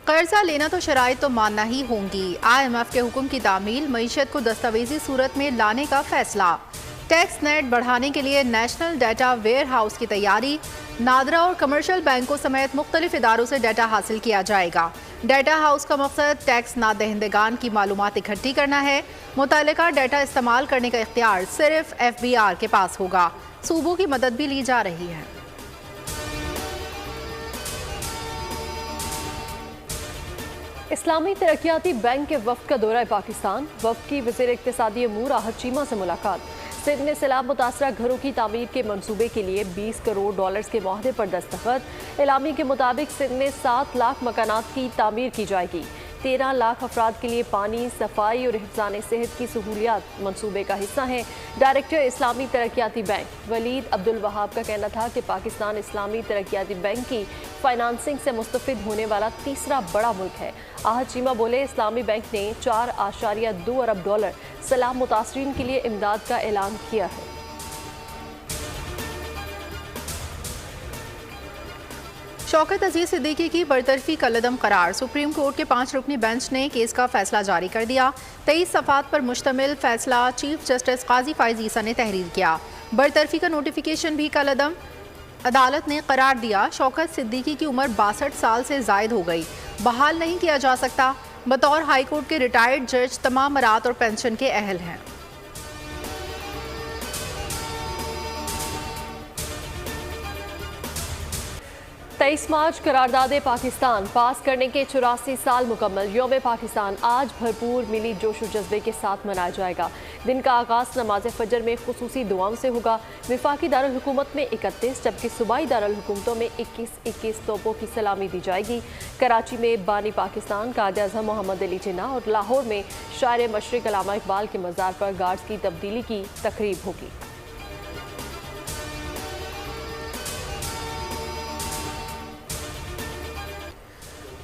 कर्जा लेना तो शराइत तो मानना ही होंगी। IMF के हुक्म की तामील, मईशत को दस्तावेजी सूरत में लाने का फैसला। टैक्स नेट बढ़ाने के लिए नेशनल डाटा वेयर हाउस की तैयारी। नादरा और कमर्शियल बैंकों समेत मुख्तलिफ इदारों से डाटा हासिल किया जाएगा। डाटा हाउस का मकसद टैक्स ना दहिंदगान की मालूमात इकट्ठी करना है। मुतल्लिका डाटा इस्तेमाल करने का इख्तियार सिर्फ FBR के पास होगा। सूबों की मदद भी ली जा रही है। इस्लामी तरक्याती बैंक के वफ्द का दौरा पाकिस्तान। वफ्द की वज़ीर इक़्तिसादी अमूर आहत चीमा से मुलाकात। सिंध में सैलाब मुतासरा घरों की तामीर के मंसूबे के लिए $20 करोड़ के मुआहदे पर दस्तखत। एलामी के मुताबिक सिंध में 7 लाख मकानात की तामीर की जाएगी। 13 लाख अफराद के लिए पानी, सफाई और हिफ्ज़ान सेहत की सहूलियात मंसूबे का हिस्सा हैं। डायरेक्टर इस्लामी तरक्याती बैंक वलीद अब्दुल वहाब का कहना था कि पाकिस्तान इस्लामी तरक्याती बैंक की फाइनेंसिंग से मुस्तफ़िद होने वाला तीसरा बड़ा मुल्क है। आहत चीमा बोले, इस्लामी बैंक ने $4.2 अरब सैलाब मुतासरीन के लिए इमदाद का ऐलान किया है। शौकत अजीज सिद्दीकी की बरतरफी कलदम करार। सुप्रीम कोर्ट के 5 रुकनी बेंच ने केस का फैसला जारी कर दिया। 23 सफ़ात पर मुश्तमिल फैसला चीफ जस्टिस काजी फाइज ईसा ने तहरीर किया। बरतरफी का नोटिफिकेशन भी कलदम। अदालत ने करार दिया, शौकत सिद्दीकी की उम्र 62 साल से जायद हो गई, बहाल नहीं किया जा सकता। बतौर हाई कोर्ट के रिटायर्ड जज तमाम मरात और पेंशन के अहल हैं। मार्च करारदाद पाकिस्तान पास करने के 84 साल मुकम्मल। यौम पाकिस्तान आज भरपूर मिली जोश और जज्बे के साथ मनाया जाएगा। दिन का आगाज़ नमाज फजर में खुसूसी दुआओं से होगा। विफाकी दारुल हुकूमत में 31 जबकि सूबाई दारुल हुकूमतों में 21 तोपों की सलामी दी जाएगी। कराची में बानी पाकिस्तान कायद आज़म मोहम्मद अली जिन्ना और लाहौर में शायर मशरिक अल्लामा इकबाल के मज़ार पर गार्ड्स की तब्दीली की तकरीब होगी।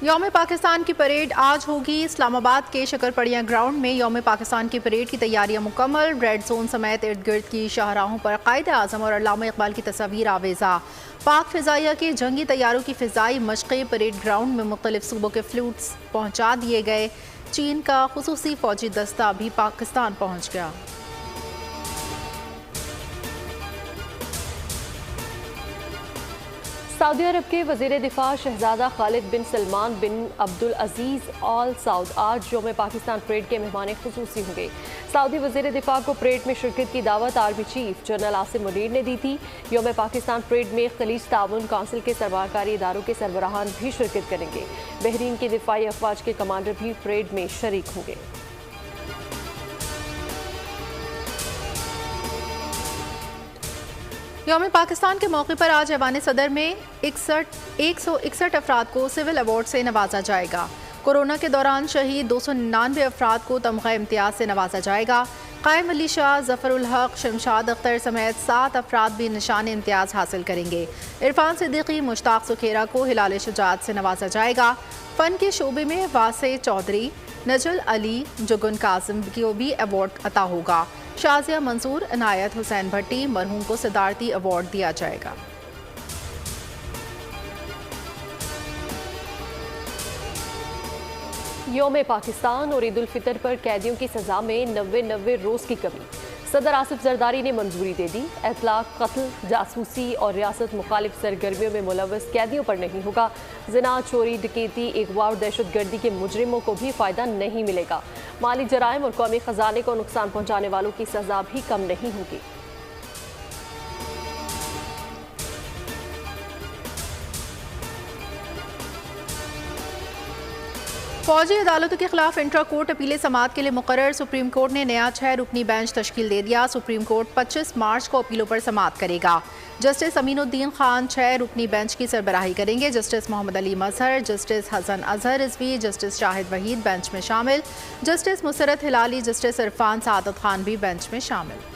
यौम पाकिस्तान की परेड आज होगी। इस्लामाबाद के शकरपड़िया ग्राउंड में यौम पाकिस्तान की परेड की तैयारियां मुकम्मल। रेड जोन समेत इर्द गिर्द की शाहराहों पर कायद आज़म और अल्लामा इकबाल की तस्वीर आवेजा। पाक फ़िज़ाइया के जंगी तैयारों की फ़िज़ाई मशक़ें परेड ग्राउंड में मुख्तलिफ सूबों के फ्लूट्स पहुँचा दिए गए। चीन का खुसूसी फ़ौजी दस्ता भी पाकिस्तान पहुँच गया। सऊदी अरब के वज़ीर दिफा शहजादा खालिद बिन सलमान बिन अब्दुल अजीज़ आल सऊद आज यौम पाकिस्तान परेड के मेहमान खुसूसी होंगे। सऊदी वज़ीर दिफा को परेड में शिरकत की दावत army chief general Asim Munir ने दी थी। यौम पाकिस्तान परेड में खलीज ताउन काउंसिल के सरमाकारी इदारों के सरबराहान भी शिरकत करेंगे। बहरीन के दिफाई अफवाज के कमांडर भी परेड में शरीक होंगे। यौम पाकिस्तान के मौके पर आज ऐवान सदर में 161 अफराद को सिविल अवार्ड से नवाजा जाएगा। कोरोना के दौरान शहीद 299 अफराद को तमगा इम्तियाज से नवाजा जाएगा। कायम अली शाह, जफरुल हक, शमशाद अख्तर समेत 7 अफराद भी निशान इम्तियाज हासिल करेंगे। इरफान सिद्दीकी, मुश्ताक सुखेरा को हिलाल शुजात से नवाजा जाएगा। फ़न के शोबे में वासे चौधरी, नजल अली, जुगन कासिम को भी अवार्ड अता होगा। शाजिया मंसूर, इनायत हुसैन भट्टी मरहूम को सदारती अवार्ड दिया जाएगा। यौम पाकिस्तान और ईद उल फितर पर कैदियों की सज़ा में 90 रोज़ की कमी। सदर आसिफ जरदारी ने मंजूरी दे दी। इतलाक, कत्ल, जासूसी और रियासत मुखालिफ सरगर्मियों में मुलव्वस कैदियों पर नहीं होगा। ज़िना, चोरी, डकैती, अगवा और दहशतगर्दी के मुजरिमों को भी फ़ायदा नहीं मिलेगा। माली जराइम और कौमी ख़जाने को नुकसान पहुँचाने वालों की सज़ा भी कम नहीं होगी। फौजी अदालतों के खिलाफ इंट्रा कोर्ट अपीलें समाअत के लिए मुकर्रर। सुप्रीम कोर्ट ने नया 6 रुकनी बेंच तश्कील दे दिया। सुप्रीम कोर्ट 25 मार्च को अपीलों पर समाअत करेगा। जस्टिस अमीनुद्दीन खान 6 रुकनी बेंच की सरबराही करेंगे। Justice Mohammad Ali Mazhar, justice Hasan Azhar Rizvi, justice Shahid Waheed bench में शामिल। जस्टिस मुसरत हिलाली, जस्टिस इरफान सादत खान भी बेंच में शामिल।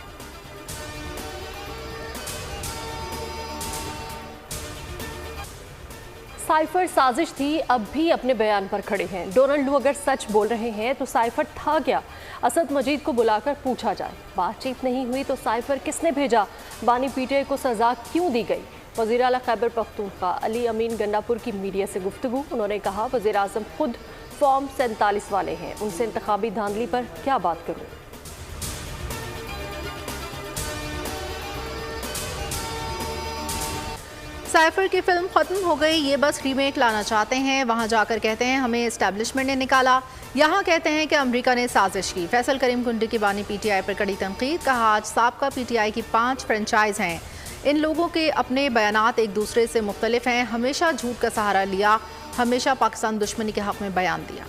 साइफर साजिश थी, अब भी अपने बयान पर खड़े हैं। डोनाल्ड लू अगर सच बोल रहे हैं तो साइफर था क्या? असद मजीद को बुलाकर पूछा जाए। बातचीत नहीं हुई तो साइफर किसने भेजा? बानी पीटीआई को सजा क्यों दी गई? वज़ीर आला खैबर पख्तूनख्वा अली अमीन गंडापुर की मीडिया से गुफ्तगू। उन्होंने कहा, वज़ीर आज़म खुद फॉर्म 47 वाले हैं, उनसे इंतखाबी धांधली पर क्या बात करूं। साइफर की फिल्म खत्म हो गई, ये बस रीमेक लाना चाहते हैं। वहां जाकर कहते हैं हमें एस्टैब्लिशमेंट ने निकाला, यहाँ कहते हैं कि अमेरिका ने साजिश की। फैसल करीम कुंडी की बानी पीटीआई पर कड़ी तनकीद। कहा, आज साबका पीटीआई की 5 फ्रेंचाइज हैं, इन लोगों के अपने बयानात एक दूसरे से मुख्तलिफ हैं। हमेशा झूठ का सहारा लिया, हमेशा पाकिस्तान दुश्मनी के हक में बयान दिया।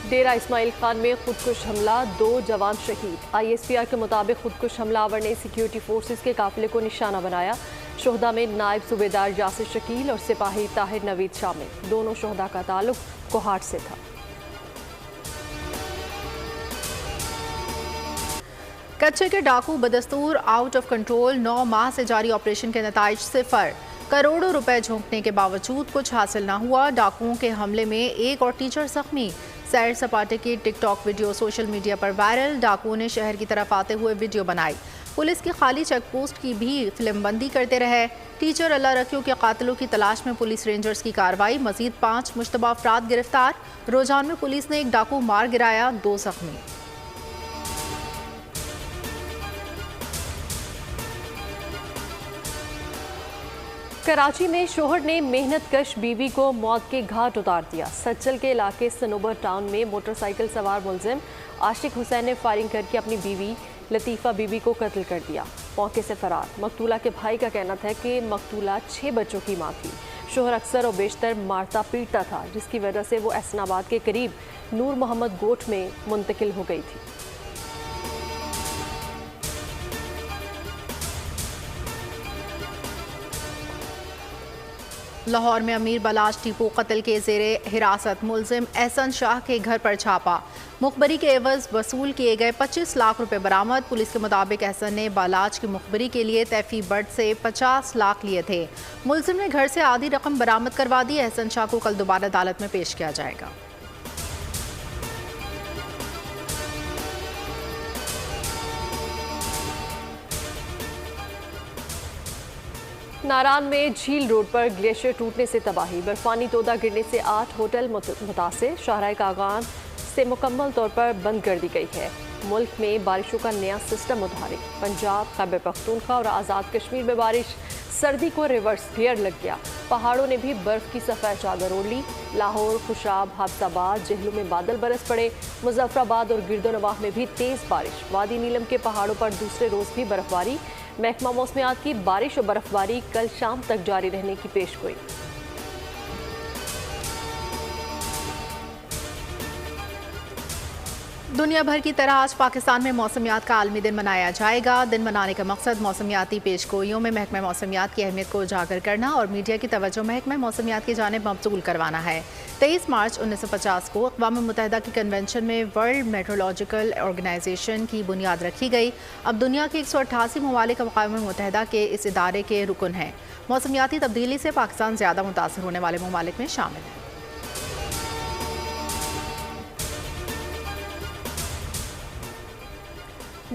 डेरा इस्माइल खान में खुदकुश हमला, 2 जवान शहीद। ISPR के मुताबिक खुदकुश हमलावर ने सिक्योरिटी फोर्सेस के काफिले को निशाना बनाया। शोहदा में नायब सूबेदार यासिर शकील और सिपाही ताहिर नवीद शामिल। दोनों शोहदा का ताल्लुक कोहाट से था। कच्चे के डाकू बदस्तूर आउट ऑफ कंट्रोल। 9 माह से जारी ऑपरेशन के नताइज 0। करोड़ों रुपए झोंकने के बावजूद कुछ हासिल न हुआ। डाकुओं के हमले में एक और टीचर जख्मी। सैर सपाटे की टिकटॉक वीडियो सोशल मीडिया पर वायरल। डाकुओं ने शहर की तरफ आते हुए वीडियो बनाई। पुलिस की खाली चेक पोस्ट की भी फिल्मबंदी करते रहे। टीचर अल्लाह रखियों के कातिलों की तलाश में पुलिस रेंजर्स की कार्रवाई। मजीद 5 मुश्तबा अफराद गिरफ्तार। रोजान में पुलिस ने एक डाकू मार गिराया, 2 जख्मी। कराची में शोहर ने मेहनतकश बीवी को मौत के घाट उतार दिया। सज्जल के इलाके सनोबर टाउन में मोटरसाइकिल सवार मुलजिम आशिक हुसैन ने फायरिंग करके अपनी बीवी लतीफ़ा बीबी को कत्ल कर दिया, मौके से फरार। मकतूला के भाई का कहना था कि मकतूला 6 बच्चों की मां थी। शोहर अक्सर और बेशतर मारता पीटता था, जिसकी वजह से वो एहसनाबाद के करीब नूर मोहम्मद गोठ में मुंतकिल हो गई थी। लाहौर में अमीर बलाज टीपू कत्ल के ज़ेरे हिरासत मुलजिम एहसन शाह के घर पर छापा। मुखबरी के एवज वसूल किए गए 25 लाख रुपए बरामद। पुलिस के मुताबिक एहसन ने बालाज की मुखबरी के लिए तैफी बर्ड से 50 लाख लिए थे। मुलजिम ने घर से आधी रकम बरामद करवा दी। एहसन शाह को कल दोबारा अदालत में पेश किया जाएगा। नारान में झील रोड पर ग्लेशियर टूटने से तबाही। बर्फानी तोदा गिरने से 8 होटल मुतासिर। शाहराह कागान से मुकम्मल तौर पर बंद कर दी गई है। मुल्क में बारिशों का नया सिस्टम मुतहरिक। पंजाब, खैबर पख्तूनख्वा और आज़ाद कश्मीर में बारिश। सर्दी को रिवर्स गियर लग गया। पहाड़ों ने भी बर्फ की सफ़ेद चादर ओढ़ ली। लाहौर, खुशाब, हाफसाबाद, जहलू में बादल बरस पड़े। मुजफ्फराबाद और गिरदोनवाह में भी तेज़ बारिश। वादी नीलम के पहाड़ों पर दूसरे रोज़ भी बर्फबारी। महकमा मौसमियात की बारिश और बर्फबारी कल शाम तक जारी रहने की पेशगोई। दुनिया भर की तरह आज पाकिस्तान में मौसमियात का आलमी दिन मनाया जाएगा। दिन मनाने का मकसद मौसमियाती पेशगोइयों में महकमा मौसमियात की अहमियत को उजागर करना और मीडिया की तवज्जो महकमा मौसमियात की जानिब मबसूल करवाना है। 23 मार्च 1950 को अक़वाम मुत्तहिदा की कन्वेंशन में वर्ल्ड मेट्रोलॉजिकल ऑर्गेनाइजेशन की बुनियाद रखी गई। अब दुनिया के 188 ममालिक अक़वाम मुत्तहिदा के इस इदारे के रुकन हैं। मौसमियाती तब्दीली से पाकिस्तान ज़्यादा मुतासर होने वाले ममालिक में शामिल है।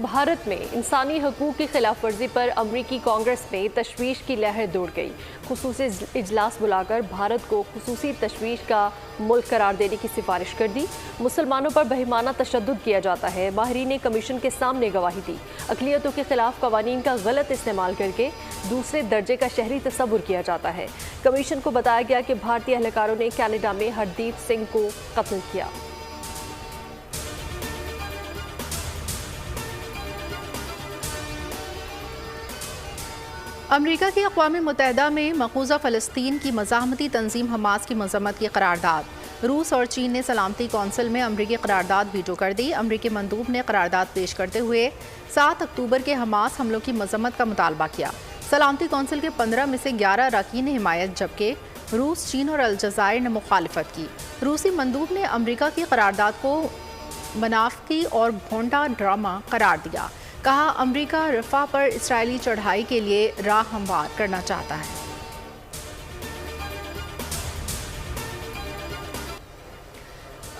भारत में इंसानी हकूक़ की खिलाफ वर्जी पर अमरीकी कांग्रेस में तशवीश की लहर दौड़ गई। खुसूसी इजलास बुलाकर भारत को खुसूसी तशवीश का मुल्क करार देने की सिफारिश कर दी। मुसलमानों पर बेईमाना तशद्दुद किया जाता है। माहिरीन ने कमीशन के सामने गवाही दी। अक़लियतों के खिलाफ कवानीन का गलत इस्तेमाल करके दूसरे दर्जे का शहरी तस्वुर किया जाता है। कमीशन को बताया गया कि भारतीय एहलकारों ने कनाडा में हरदीप सिंह को कत्ल किया। अमरीका की अक़वाम मुत्तहिदा में मक़बूज़ा फ़लस्तीन की मज़ाहमती तंजीम हमास की मज़म्मत की करारदाद। रूस और चीन ने सलामती कौंसिल में अमरीकी करारदाद वीटो कर दी। अमरीकी मंदूब ने करारदाद पेश करते हुए 7 अक्टूबर के हमास हमलों की मज़म्मत का मुतालबा किया। सलामती कौंसिल के 15 में से 11 अरकान ने हिमायत, जबकि रूस, चीन और अलजायर ने मुखालिफत की। रूसी मंदूब ने अमरीका की करारदाद को मुनाफिकी और भोंडा ड्रामा करार दिया। कहा, अमरीका रफ़ा पर इसराइली चढ़ाई के लिए राह हमवार करना चाहता है।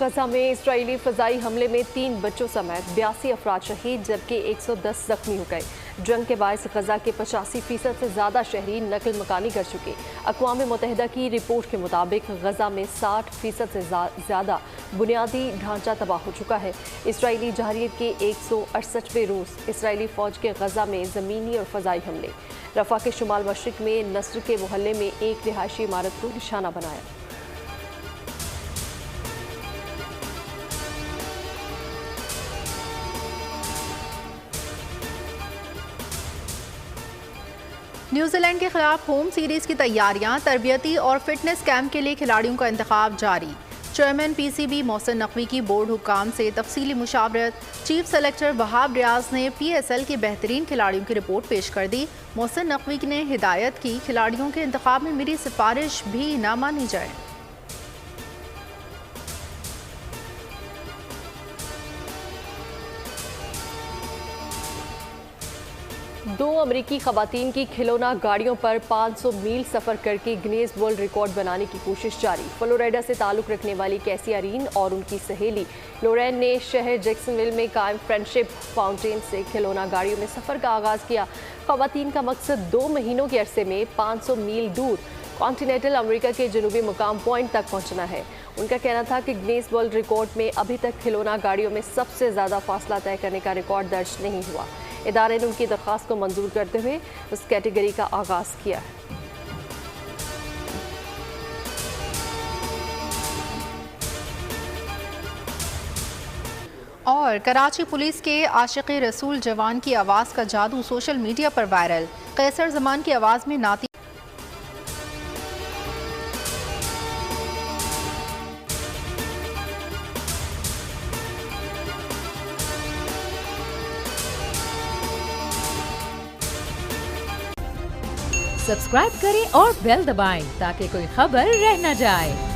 गजा में इजरायली फजाई हमले में 3 बच्चों समेत 82 अफराद शहीद जबकि 110 जख्मी हो गए। जंग के बायस गजा के 85% से ज़्यादा शहरी नकल मकानी कर चुके। अक़वाम मुत्तहिदा की रिपोर्ट के मुताबिक गजा में 60% से ज़्यादा बुनियादी ढांचा तबाह हो चुका है। इसराइली जहारियत के 168वें रोज़ इसराइली फ़ौज के गजा में ज़मीनी और फ़जाई हमले। रफ़ा के शुमाल मशरिक में नस्र के मोहल्ले में एक रिहायशी इमारत को निशाना बनाया। न्यूजीलैंड के खिलाफ होम सीरीज की तैयारियां, तरबियती और फिटनेस कैंप के लिए खिलाड़ियों का इंतखाब जारी। चेयरमैन पीसीबी मोहसिन नकवी की बोर्ड हुक्काम से तफसीली मुशावरत। चीफ सेलेक्टर वहाब रियाज ने पीएसएल के बेहतरीन खिलाड़ियों की रिपोर्ट पेश कर दी। मोहसिन नकवी ने हिदायत की, खिलाड़ियों के इंतखाब में मेरी सिफारिश भी ना मानी जाए। दो अमरीकी खवातीन की खिलौना गाड़ियों पर 500 मील सफ़र करके गिनीज वर्ल्ड रिकॉर्ड बनाने की कोशिश जारी। फ्लोरिडा से ताल्लुक़ रखने वाली कैसी अरीन और उनकी सहेली लोरेन ने शहर जैक्सनविल में कायम फ्रेंडशिप फाउंटेन से खिलौना गाड़ियों में सफ़र का आगाज़ किया। खवातीन का मकसद 2 महीनों के अरसे में 500 मील दूर कॉन्टिनेंटल अमेरिका के जनूबी मुकाम पॉइंट तक पहुंचना है। उनका कहना था कि गिनीज वर्ल्ड रिकॉर्ड में अभी तक खिलौना गाड़ियों में सबसे ज़्यादा फासला तय करने का रिकॉर्ड दर्ज नहीं हुआ। इदारे ने उनकी दरख्वास्त को मंजूर करते हुए उस कैटेगरी का आगाज़ किया है। और कराची पुलिस के आशिक़ रसूल जवान की आवाज़ का जादू सोशल मीडिया पर वायरल। कैसर जमान की आवाज़ में नाती सब्सक्राइब करें और बेल दबाएं ताकि कोई खबर रह न जाए।